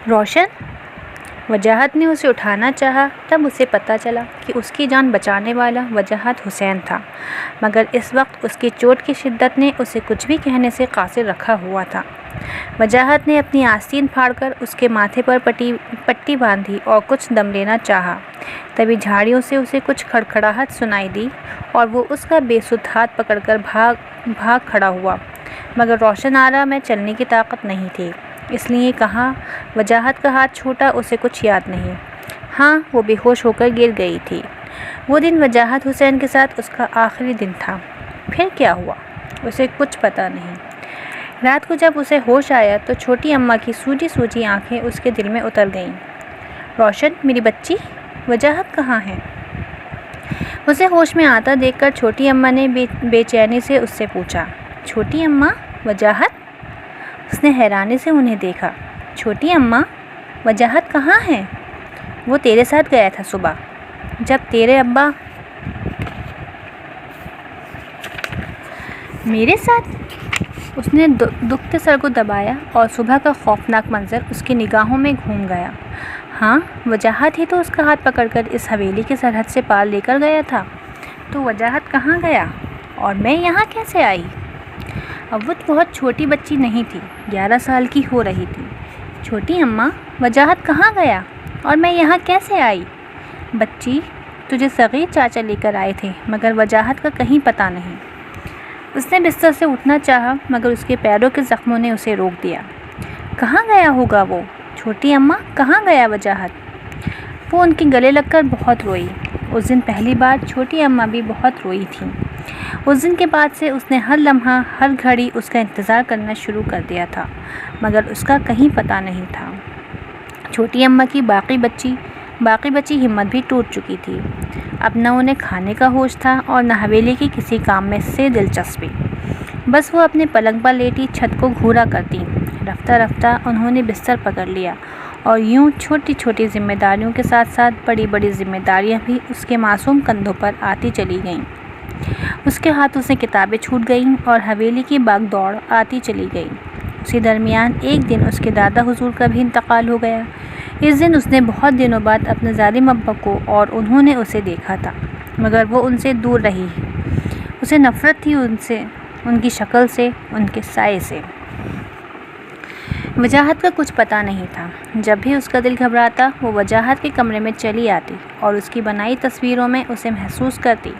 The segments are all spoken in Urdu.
روشن؟ وجاہت نے اسے اٹھانا چاہا، تب اسے پتہ چلا کہ اس کی جان بچانے والا وجاہت حسین تھا، مگر اس وقت اس کی چوٹ کی شدت نے اسے کچھ بھی کہنے سے قاصر رکھا ہوا تھا۔ وجاہت نے اپنی آستین پھاڑ کر اس کے ماتھے پر پٹی باندھی اور کچھ دم لینا چاہا، تبھی جھاڑیوں سے اسے کچھ کھڑکھڑاہٹ سنائی دی اور وہ اس کا بے سدھ ہاتھ پکڑ کر بھاگ کھڑا ہوا، مگر روشن آرا میں چلنے کی طاقت نہیں تھی، اس لیے کہاں وجاہت کا ہاتھ چھوٹا اسے کچھ یاد نہیں۔ ہاں، وہ بے ہوش ہو کر گر گئی تھی۔ وہ دن وجاہت حسین کے ساتھ اس کا آخری دن تھا۔ پھر کیا ہوا اسے کچھ پتہ نہیں۔ رات کو جب اسے ہوش آیا تو چھوٹی اماں کی سوجی سوجی آنکھیں اس کے دل میں اتر گئیں۔ روشن، میری بچی، وجاہت کہاں ہے؟ اسے ہوش میں آتا دیکھ کر چھوٹی اماں نے بے چینی سے اس سے پوچھا۔ چھوٹی اماں، وجاہت؟ اس نے حیرانی سے انہیں دیکھا۔ چھوٹی اماں، وجاہت کہاں ہے؟ وہ تیرے ساتھ گیا تھا صبح، جب تیرے ابا… میرے ساتھ؟ اس نے دکھتے سر کو دبایا اور صبح کا خوفناک منظر اس کی نگاہوں میں گھوم گیا۔ ہاں، وجاہت ہی تو اس کا ہاتھ پکڑ کر اس حویلی کی سرحد سے پار لے کر گیا تھا۔ تو وجاہت کہاں گیا اور میں یہاں کیسے آئی؟ اب وہ بہت چھوٹی بچی نہیں تھی، 11 سال کی ہو رہی تھی۔ چھوٹی اماں، وجاہت کہاں گیا اور میں یہاں کیسے آئی؟ بچی، تجھے صغیر چاچا لے کر آئے تھے، مگر وجاہت کا کہیں پتہ نہیں۔ اس نے بستر سے اٹھنا چاہا، مگر اس کے پیروں کے زخموں نے اسے روک دیا۔ کہاں گیا ہوگا وہ؟ چھوٹی اماں، کہاں گیا وجاہت؟ وہ ان کے گلے لگ کر بہت روئی۔ اس دن پہلی بار چھوٹی اماں بھی بہت روئی تھیں۔ اس دن کے بعد سے اس نے ہر لمحہ، ہر گھڑی اس کا انتظار کرنا شروع کر دیا تھا، مگر اس کا کہیں پتہ نہیں تھا۔ چھوٹی اماں کی باقی بچی ہمت بھی ٹوٹ چکی تھی۔ اب نہ انہیں کھانے کا ہوش تھا اور نہ حویلی کی کسی کام میں سے دلچسپی۔ بس وہ اپنے پلنگ پر لیٹی چھت کو گھورا کرتی۔ رفتہ رفتہ انہوں نے بستر پکڑ لیا اور یوں چھوٹی چھوٹی ذمہ داریوں کے ساتھ ساتھ بڑی بڑی ذمہ داریاں بھی اس کے معصوم کندھوں پر آتی چلی گئیں۔ اس کے ہاتھوں سے کتابیں چھوٹ گئیں اور حویلی کی باغ دوڑ آتی چلی گئی۔ اسی درمیان ایک دن اس کے دادا حضور کا بھی انتقال ہو گیا۔ اس دن اس نے بہت دنوں بعد اپنے ظالم ابا کو اور انہوں نے اسے دیکھا تھا، مگر وہ ان سے دور رہی۔ اسے نفرت تھی ان سے، ان کی شکل سے، ان کے سائے سے۔ وجاہت کا کچھ پتہ نہیں تھا۔ جب بھی اس کا دل گھبراتا وہ وجاہت کے کمرے میں چلی آتی اور اس کی بنائی تصویروں میں اسے محسوس کرتی۔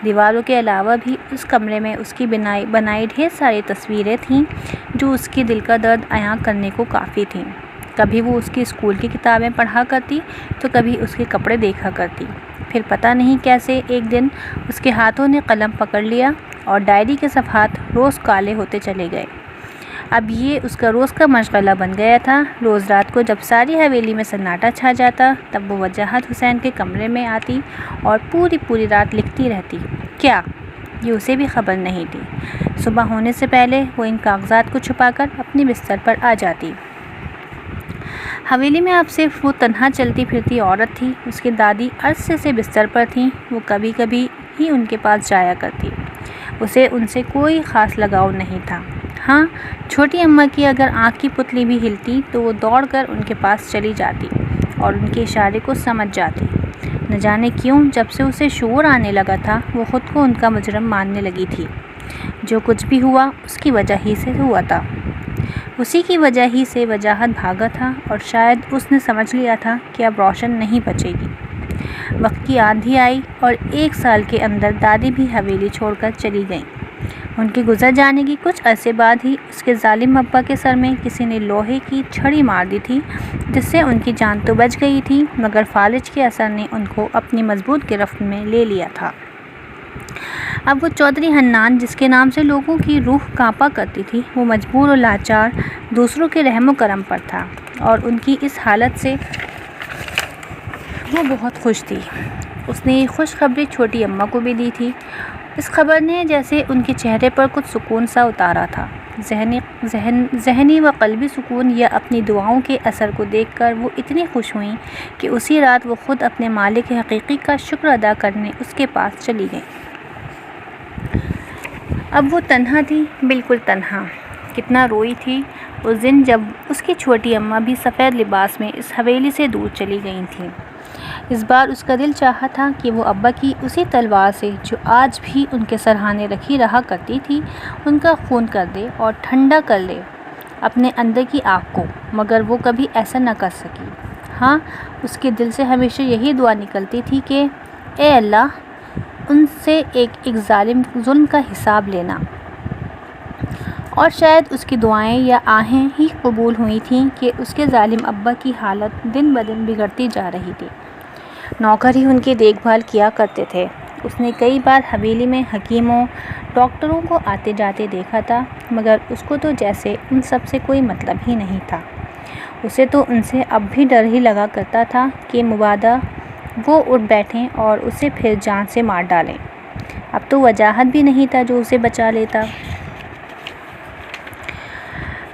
دیواروں کے علاوہ بھی اس کمرے میں اس کی بنائی ڈھیر ساری تصویریں تھیں جو اس کی دل کا درد عیاں کرنے کو کافی تھیں۔ کبھی وہ اس کی اسکول کی کتابیں پڑھا کرتی تو کبھی اس کے کپڑے دیکھا کرتی۔ پھر پتہ نہیں کیسے ایک دن اس کے ہاتھوں نے قلم پکڑ لیا اور ڈائری کے صفحات روز کالے ہوتے چلے گئے۔ اب یہ اس کا روز کا مشغلہ بن گیا تھا۔ روز رات کو جب ساری حویلی میں سناٹا چھا جاتا تب وہ وجاہت حسین کے کمرے میں آتی اور پوری رات لکھتی رہتی۔ کیا؟ یہ اسے بھی خبر نہیں تھی۔ صبح ہونے سے پہلے وہ ان کاغذات کو چھپا کر اپنی بستر پر آ جاتی۔ حویلی میں اب صرف وہ تنہا چلتی پھرتی عورت تھی۔ اس کی دادی عرصے سے بستر پر تھیں۔ وہ کبھی کبھی ہی ان کے پاس جایا کرتی۔ اسے ان سے کوئی خاص لگاؤ نہیں تھا۔ ہاں، چھوٹی اماں کی اگر آنکھ کی پتلی بھی ہلتی تو وہ دوڑ کر ان کے پاس چلی جاتی اور ان کے اشارے کو سمجھ جاتی۔ نہ جانے کیوں جب سے اسے شعور آنے لگا تھا وہ خود کو ان کا مجرم ماننے لگی تھی۔ جو کچھ بھی ہوا اس کی وجہ ہی سے ہوا تھا۔ اسی کی وجہ ہی سے وجاہت بھاگا تھا اور شاید اس نے سمجھ لیا تھا کہ اب روشن نہیں بچے گی۔ وقت کی آندھی آئی اور 1 سال کے اندر دادی بھی حویلی چھوڑ کر چلی گئیں۔ ان کے گزر جانے کی کچھ عرصے بعد ہی اس کے ظالم ابا کے سر میں کسی نے لوہے کی چھڑی مار دی تھی، جس سے ان کی جان تو بچ گئی تھی مگر فالج کے اثر نے ان کو اپنی مضبوط گرفت میں لے لیا تھا۔ اب وہ چودھری حنان جس کے نام سے لوگوں کی روح کانپا کرتی تھی، وہ مجبور اور لاچار دوسروں کے رحم و کرم پر تھا اور ان کی اس حالت سے وہ بہت خوش تھی۔ اس نے یہ خوشخبری چھوٹی اماں کو بھی دی تھی۔ اس خبر نے جیسے ان کے چہرے پر کچھ سکون سا اتارا تھا، ذہنی و قلبی سکون، یا اپنی دعاؤں کے اثر کو دیکھ کر وہ اتنی خوش ہوئیں کہ اسی رات وہ خود اپنے مالک حقیقی کا شکر ادا کرنے اس کے پاس چلی گئیں۔ اب وہ تنہا تھی، بالکل تنہا۔ کتنا روئی تھی اس دن جب اس کی چھوٹی اماں بھی سفید لباس میں اس حویلی سے دور چلی گئی تھیں۔ اس بار اس کا دل چاہا تھا کہ وہ ابا کی اسی تلوار سے جو آج بھی ان کے سرہانے رکھی رہا کرتی تھی ان کا خون کر دے اور ٹھنڈا کر لے اپنے اندر کی آگ کو، مگر وہ کبھی ایسا نہ کر سکی۔ ہاں، اس کے دل سے ہمیشہ یہی دعا نکلتی تھی کہ اے اللہ، ان سے ایک ظلم کا حساب لینا۔ اور شاید اس کی دعائیں یا آہیں ہی قبول ہوئی تھیں کہ اس کے ظالم ابا کی حالت دن بدن بگڑتی جا رہی تھی۔ نوکر ہی ان کی دیکھ بھال کیا کرتے تھے۔ اس نے کئی بار حویلی میں حکیموں، ڈاکٹروں کو آتے جاتے دیکھا تھا، مگر اس کو تو جیسے ان سب سے کوئی مطلب ہی نہیں تھا۔ اسے تو ان سے اب بھی ڈر ہی لگا کرتا تھا کہ مبادا وہ اٹھ بیٹھیں اور اسے پھر جان سے مار ڈالیں۔ اب تو وجاہت بھی نہیں تھا جو اسے بچا لیتا۔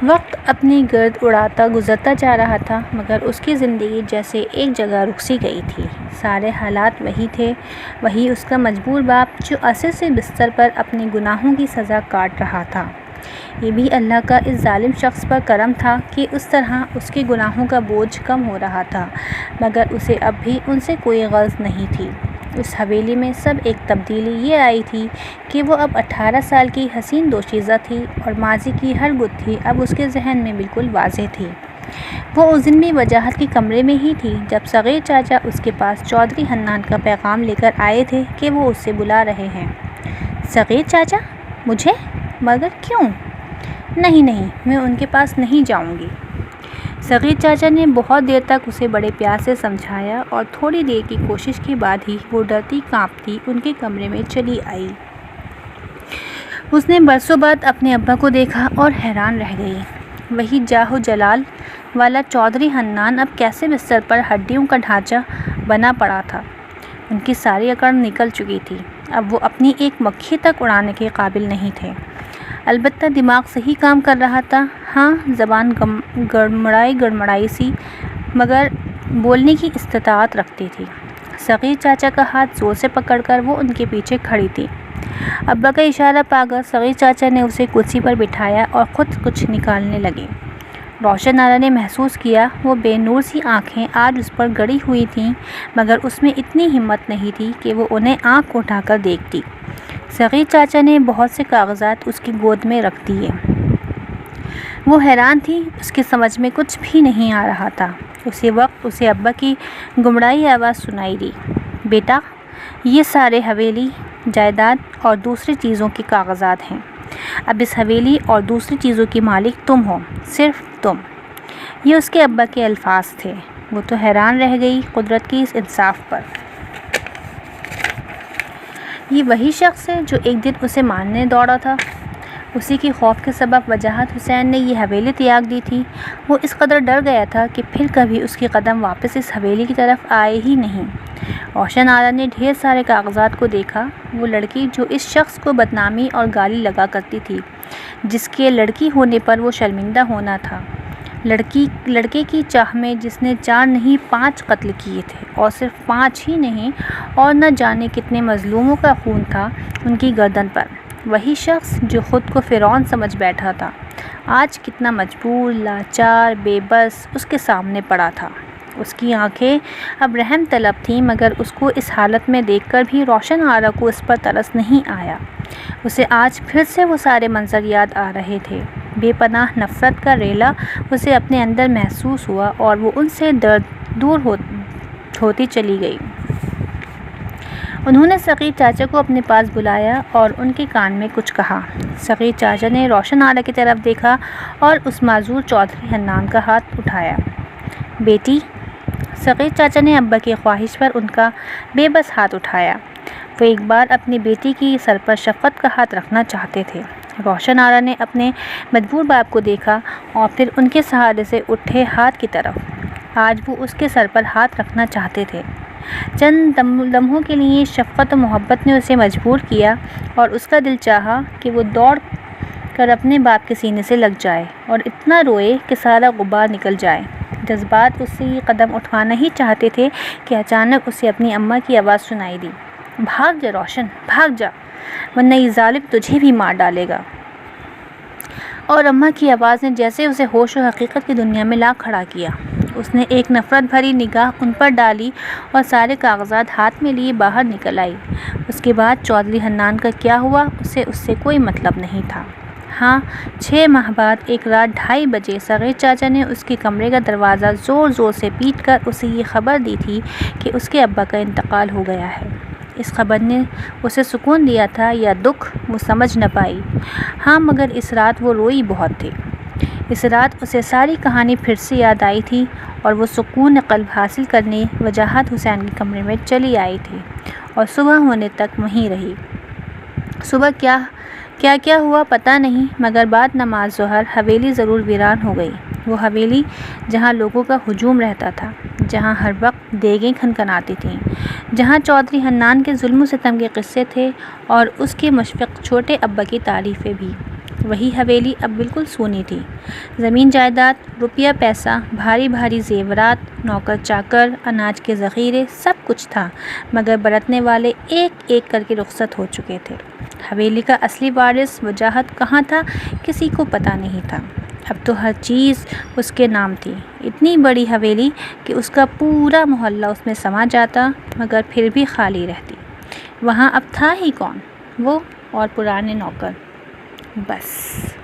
وقت اپنی گرد اڑاتا گزرتا جا رہا تھا، مگر اس کی زندگی جیسے ایک جگہ رک سی گئی تھی۔ سارے حالات وہی تھے، وہی اس کا مجبور باپ جو عرصے سے بستر پر اپنے گناہوں کی سزا کاٹ رہا تھا۔ یہ بھی اللہ کا اس ظالم شخص پر کرم تھا کہ اس طرح اس کے گناہوں کا بوجھ کم ہو رہا تھا، مگر اسے اب بھی ان سے کوئی غرض نہیں تھی۔ اس حویلی میں سب ایک تبدیلی یہ آئی تھی کہ وہ اب 18 سال کی حسین دوشیزہ تھی اور ماضی کی ہر گتھی اب اس کے ذہن میں بالکل واضح تھی۔ وہ اس دن بھی وجاہت کے کمرے میں ہی تھی جب صغیر چاچا اس کے پاس چودھری حنان کا پیغام لے کر آئے تھے کہ وہ اس سے بلا رہے ہیں۔ صغیر چاچا؟ مجھے؟ مگر کیوں؟ نہیں، میں ان کے پاس نہیں جاؤں گی۔ صغیر چاچا نے بہت دیر تک اسے بڑے پیار سے سمجھایا اور تھوڑی دیر کی کوشش کے بعد ہی وہ ڈرتی کانپتی ان کے کمرے میں چلی آئی۔ اس نے برسوں بعد اپنے ابا کو دیکھا اور حیران رہ گئی۔ وہی جاہ و جلال والا چودھری حنان اب کیسے بستر پر ہڈیوں کا ڈھانچہ بنا پڑا تھا۔ ان کی ساری اکڑ نکل چکی تھی، اب وہ اپنی ایک مکھی تک اڑانے کے قابل نہیں تھے۔ البتہ دماغ صحیح کام کر رہا تھا۔ ہاں، زبان گڑمڑائی سی مگر بولنے کی استطاعت رکھتی تھی۔ صغیر چاچا کا ہاتھ زور سے پکڑ کر وہ ان کے پیچھے کھڑی تھی۔ ابا کا اشارہ پا کر صغیر چاچا نے اسے کرسی پر بٹھایا اور خود کچھ نکالنے لگے۔ روشن آرا نے محسوس کیا وہ بے نور سی آنکھیں آج اس پر گڑی ہوئی تھیں، مگر اس میں اتنی ہمت نہیں تھی کہ وہ انہیں آنکھ اٹھا کر دیکھتی۔ صغیر چاچا نے بہت سے کاغذات اس کی گود میں رکھ دیے۔ وہ حیران تھی، اس کی سمجھ میں کچھ بھی نہیں آ رہا تھا۔ اسی وقت اسے ابا کی گمرائی آواز سنائی دی، بیٹا، یہ سارے حویلی، جائیداد اور دوسری چیزوں کے کاغذات ہیں۔ اب اس حویلی اور دوسری چیزوں کی مالک تم ہو، صرف تم۔ یہ اس کے ابا کے الفاظ تھے۔ وہ تو حیران رہ گئی قدرت کی اس انصاف پر۔ یہ وہی شخص ہے جو ایک دن اسے مارنے دوڑا تھا۔ اسی کے خوف کے سبب وجاہت حسین نے یہ حویلی تیاگ دی تھی۔ وہ اس قدر ڈر گیا تھا کہ پھر کبھی اس کی قدم واپس اس حویلی کی طرف آئے ہی نہیں۔ روشن آرا نے ڈھیر سارے کاغذات کو دیکھا۔ وہ لڑکی جو اس شخص کو بدنامی اور گالی لگا کرتی تھی، جس کے لڑکی ہونے پر وہ شرمندہ ہونا تھا، لڑکے کی چاہ میں جس نے 4 نہیں 5 قتل کیے تھے، اور صرف 5 ہی نہیں اور نہ جانے کتنے مظلوموں کا خون تھا ان کی گردن پر۔ وہی شخص جو خود کو فرعون سمجھ بیٹھا تھا، آج کتنا مجبور، لاچار، بے بس اس کے سامنے پڑا تھا۔ اس کی آنکھیں اب رحم طلب تھیں، مگر اس کو اس حالت میں دیکھ کر بھی روشن آرا کو اس پر ترس نہیں آیا۔ اسے آج پھر سے وہ سارے منظر یاد آ رہے تھے۔ بے پناہ نفرت کا ریلا اسے اپنے اندر محسوس ہوا اور وہ ان سے دور ہوتی چلی گئی۔ انہوں نے صغیر چاچا کو اپنے پاس بلایا اور ان کے کان میں کچھ کہا۔ صغیر چاچا نے روشن آرا کی طرف دیکھا اور اس معذور چودھری حنان کا ہاتھ اٹھایا۔ بیٹی، صغیر چاچا نے ابا کی خواہش پر ان کا بے بس ہاتھ اٹھایا۔ وہ ایک بار اپنی بیٹی کی سر پر شفقت کا ہاتھ رکھنا چاہتے تھے۔ روشن آرا نے اپنے مجبور باپ کو دیکھا اور پھر ان کے سہارے سے اٹھے ہاتھ کی طرف۔ آج وہ اس کے سر پر ہاتھ رکھنا چاہتے تھے۔ چند لمحوں کے لیے شفقت و محبت نے اسے مجبور کیا اور اس کا دل چاہا کہ وہ دوڑ کر اپنے باپ کے سینے سے لگ جائے اور اتنا روئے کہ سارا غبار نکل جائے۔ جذبات اس سے یہ قدم اٹھوانا ہی چاہتے تھے کہ اچانک اسے اپنی اماں کی آواز سنائی دی، بھاگ جا روشن، بھاگ جا، ورنہ یہ ظالم تجھے بھی مار ڈالے گا۔ اور اماں کی آواز نے جیسے اسے ہوش و حقیقت کی دنیا میں لا کھڑا کیا۔ اس نے ایک نفرت بھری نگاہ ان پر ڈالی اور سارے کاغذات ہاتھ میں لیے باہر نکل آئی۔ اس کے بعد چودھری حنان کا کیا ہوا اسے اس سے کوئی مطلب نہیں تھا۔ ہاں، 6 ماہ بعد ایک رات 2:30 بجے صغیر چاچا نے اس کے کمرے کا دروازہ زور زور سے پیٹ کر اسے یہ خبر دی تھی کہ اس کے ابا کا انتقال ہو گیا ہے۔ اس خبر نے اسے سکون دیا تھا یا دکھ وہ سمجھ نہ پائی۔ ہاں، مگر اس رات وہ روئی بہت تھی۔ اس رات اسے ساری کہانی پھر سے یاد آئی تھی اور وہ سکون قلب حاصل کرنے وجاہت حسین کے کمرے میں چلی آئی تھی اور صبح ہونے تک وہیں رہی۔ صبح کیا ہوا پتہ نہیں، مگر بعد نماز ظہر حویلی ضرور ویران ہو گئی۔ وہ حویلی جہاں لوگوں کا ہجوم رہتا تھا، جہاں ہر وقت دیگیں کھنکھناتی تھیں، جہاں چودھری حنان کے ظلم و ستم کے قصے تھے اور اس کے مشفق چھوٹے ابا کی تعریفیں بھی، وہی حویلی اب بالکل سونی تھی۔ زمین جائیداد، روپیہ پیسہ، بھاری بھاری زیورات، نوکر چاکر، اناج کے ذخیرے، سب کچھ تھا، مگر برتنے والے ایک ایک کر کے رخصت ہو چکے تھے۔ حویلی کا اصلی وارث وجاہت کہاں تھا کسی کو پتہ نہیں تھا۔ اب تو ہر چیز اس کے نام تھی، اتنی بڑی حویلی کہ اس کا پورا محلہ اس میں سما جاتا، مگر پھر بھی خالی رہتی۔ وہاں اب تھا ہی کون؟ وہ اور پرانے نوکر، بس۔